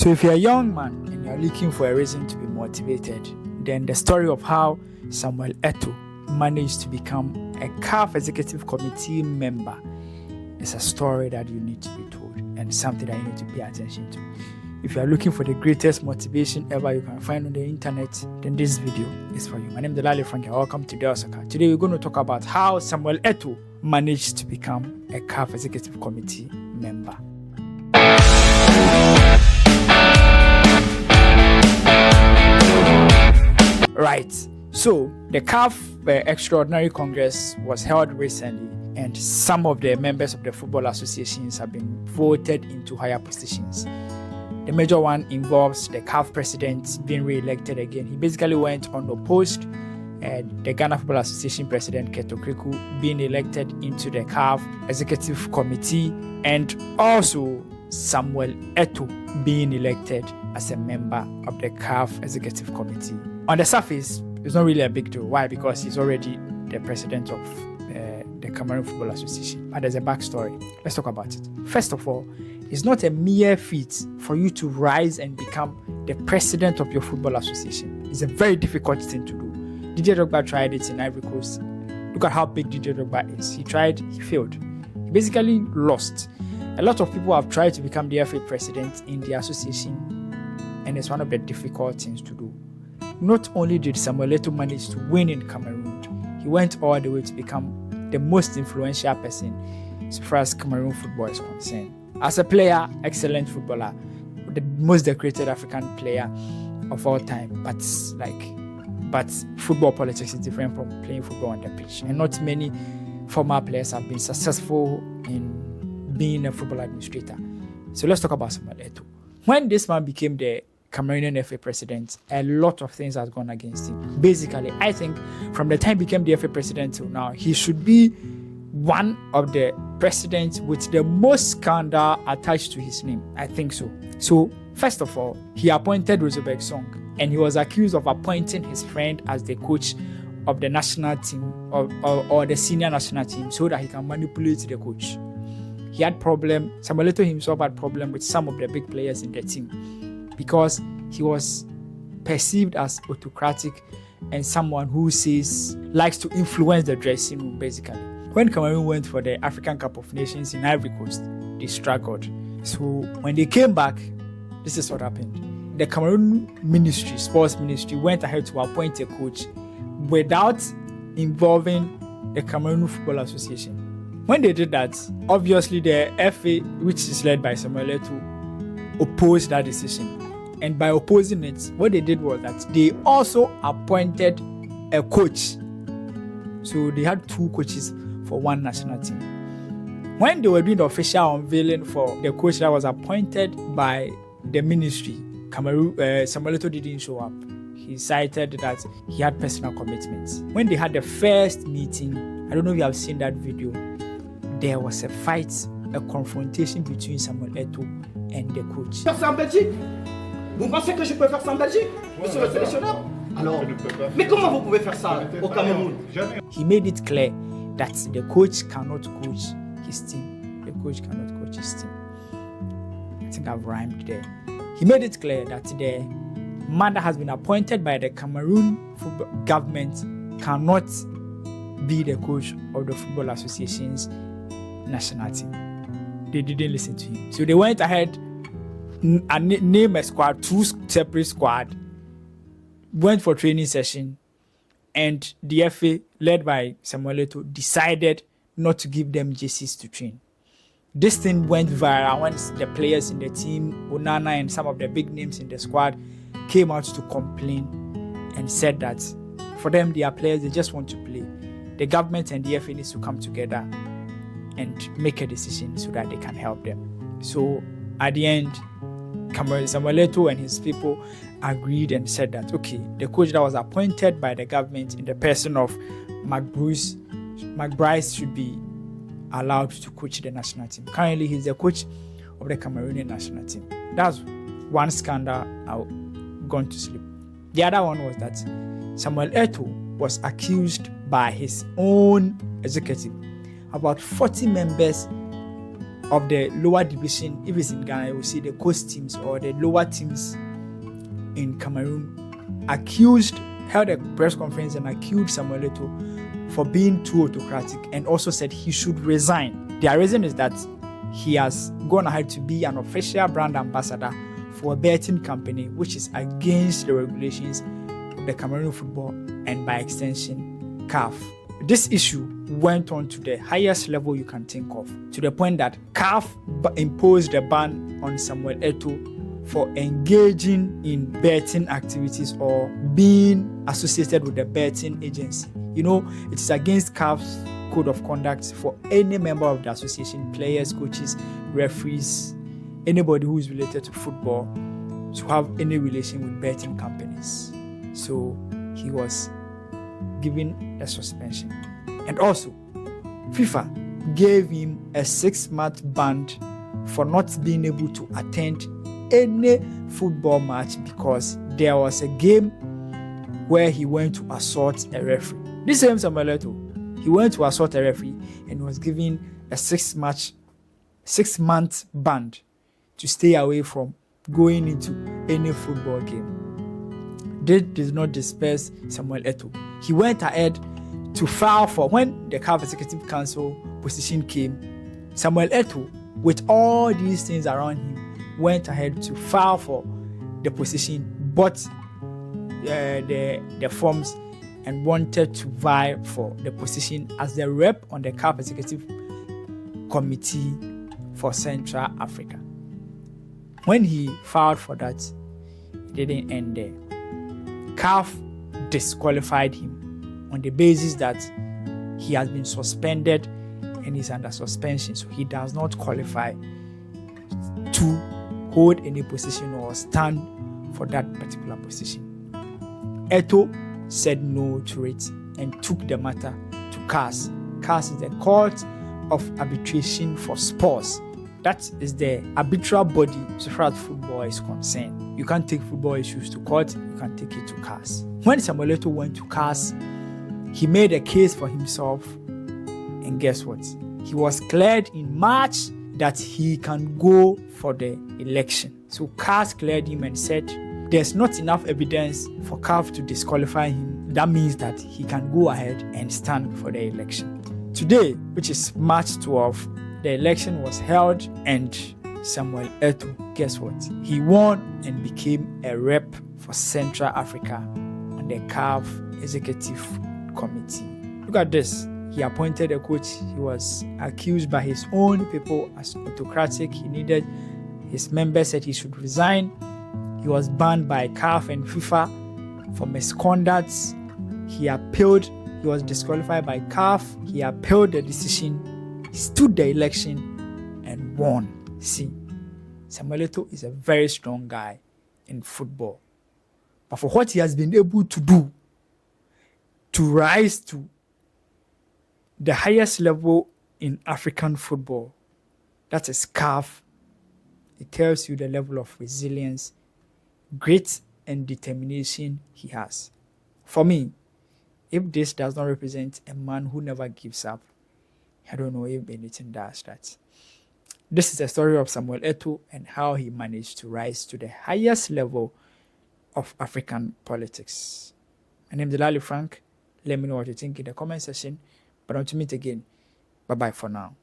So if you're a young man and you're looking for a reason to be motivated, then the story of how Samuel Eto'o managed to become a CAF Executive Committee member is a story that you need to be told and something that you need to pay attention to. If you are looking for the greatest motivation ever you can find on the internet, then this video is for you. My name is Delali Frankie. Welcome to ETO'O Soccer. Today we're going to talk about how Samuel Eto'o managed to become a CAF Executive Committee member. Right, so the CAF Extraordinary Congress was held recently, and some of the members of the football associations have been voted into higher positions. The major one involves the CAF president being re-elected again. He basically went unopposed, and the Ghana Football Association president Keto Kriku being elected into the CAF Executive Committee, and also Samuel Eto'o being elected as a member of the CAF Executive Committee. On the surface, it's not really a big deal. Why? Because he's already the president of the Cameroon Football Association. But there's a backstory. Let's talk about it. First of all, it's not a mere feat for you to rise and become the president of your football association. It's a very difficult thing to do. DJ Drogba tried it in Ivory Coast. Look at how big DJ Drogba is. He tried, he failed. He basically lost. A lot of people have tried to become the FA president in the association, and it's one of the difficult things to do. Not only did Samuel Eto'o manage to win in Cameroon, he went all the way to become the most influential person as far as Cameroon football is concerned. As a player, excellent footballer, the most decorated African player of all time. But football politics is different from playing football on the pitch. And not many former players have been successful in being a football administrator. So let's talk about Samuel Eto'o. When this man became the Cameroonian FA president, a lot of things has gone against him. Basically, I think from the time he became the FA president till now, he should be one of the presidents with the most scandal attached to his name. I think so. So, first of all, he appointed Rosenberg Song, and he was accused of appointing his friend as the coach of the national team or the senior national team so that he can manipulate the coach. He had problem. Samuel Eto'o himself had problem with some of the big players in the team because he was perceived as autocratic and someone who likes to influence the dressing room, basically. When Cameroon went for the African Cup of Nations in Ivory Coast, they struggled. So when they came back, this is what happened. The Cameroon ministry, sports ministry, went ahead to appoint a coach without involving the Cameroon Football Association. When they did that, obviously the FA, which is led by Samuel Eto'o, opposed that decision. And by opposing it, what they did was that they also appointed a coach. So they had two coaches for one national team. When they were doing the official unveiling for the coach that was appointed by the ministry, Samuel Eto'o didn't show up. He cited that he had personal commitments. When they had the first meeting, I don't know if you have seen that video, there was a fight, a confrontation between Samuel Eto'o and the coach. Faire ça en Belgique? Vous pensez que je peux faire ça en Belgique, monsieur le sélectionneur? Alors, mais comment vous pouvez faire ça au Cameroun? He made it clear that the coach cannot coach his team. The coach cannot coach his team. I think I've rhymed there. He made it clear that the man that has been appointed by the Cameroon football government cannot be the coach of the Football Association's national team. They didn't listen to him. So they went ahead and named a squad, two separate squads, went for training session, and the FA, led by Samuel Eto'o, decided not to give them jerseys to train. This thing went viral when the players in the team, Onana and some of the big names in the squad, came out to complain and said that for them, their players, they just want to play. The government and the FA needs to come together and make a decision so that they can help them. So at the end, Samuel Eto'o and his people agreed and said that, okay, the coach that was appointed by the government in the person of McBryce should be allowed to coach the national team. Currently, he's the coach of the Cameroonian national team. That's one scandal I've gone to sleep. The other one was that Samuel Eto'o was accused by his own executive. About 40 members of the lower division, if it's in Ghana, you will see the coast teams or the lower teams in Cameroon held a press conference and accused Samuel Eto'o for being too autocratic, and also said he should resign. Their reason is that he has gone ahead to be an official brand ambassador for a betting company, which is against the regulations of the Cameroon football and by extension CAF. This issue went on to the highest level you can think of, to the point that CAF imposed a ban on Samuel Eto'o for engaging in betting activities or being associated with the betting agency. It is against CAF's code of conduct for any member of the association, players, coaches, referees, anybody who is related to football, to have any relation with betting companies. So he was given a suspension. And also, FIFA gave him a 6-month ban for not being able to attend any football match because there was a game where he went to assault a referee. This same Samuel Eto'o, he went to assault a referee and was given a 6-month ban to stay away from going into any football game. This did not disperse Samuel Eto'o. He went ahead to file for, when the CAF Executive Council position came, Samuel Eto'o, with all these things around him, went ahead to file for the position, bought the forms, and wanted to vie for the position as the rep on the CAF Executive Committee for Central Africa. When he filed for that, it didn't end there. CAF disqualified him on the basis that he has been suspended and is under suspension, so he does not qualify to hold any position or stand for that particular position. Eto'o said no to it and took the matter to CAS. CAS is the Court of Arbitration for Sports. That is the arbitral body so far as football is concerned. You can't take football issues to court, you can take it to CAS. When Samuel Eto'o went to CAS, he made a case for himself, and guess what? He was cleared in March that he can go for the election. So CAS cleared him and said there's not enough evidence for CAF to disqualify him. That means that he can go ahead and stand for the election. Today, which is March 12, the election was held, and Samuel Eto'o, guess what? He won and became a rep for Central Africa on the CAF Executive Committee. Look at this. He appointed a coach. He was accused by his own people as autocratic. His members said he should resign. He was banned by CAF and FIFA for misconduct. He appealed. He was disqualified by CAF. He appealed the decision. He stood the election and won. See, Samuel Eto'o is a very strong guy in football. But for what he has been able to do to rise to the highest level in African football, that is CAF, it tells you the level of resilience, grit, and determination he has. For me, if this does not represent a man who never gives up, I don't know if anything does that. This is the story of Samuel Eto'o and how he managed to rise to the highest level of African politics. My name is Delali Frank. Let me know what you think in the comment section. But until we meet again, bye-bye for now.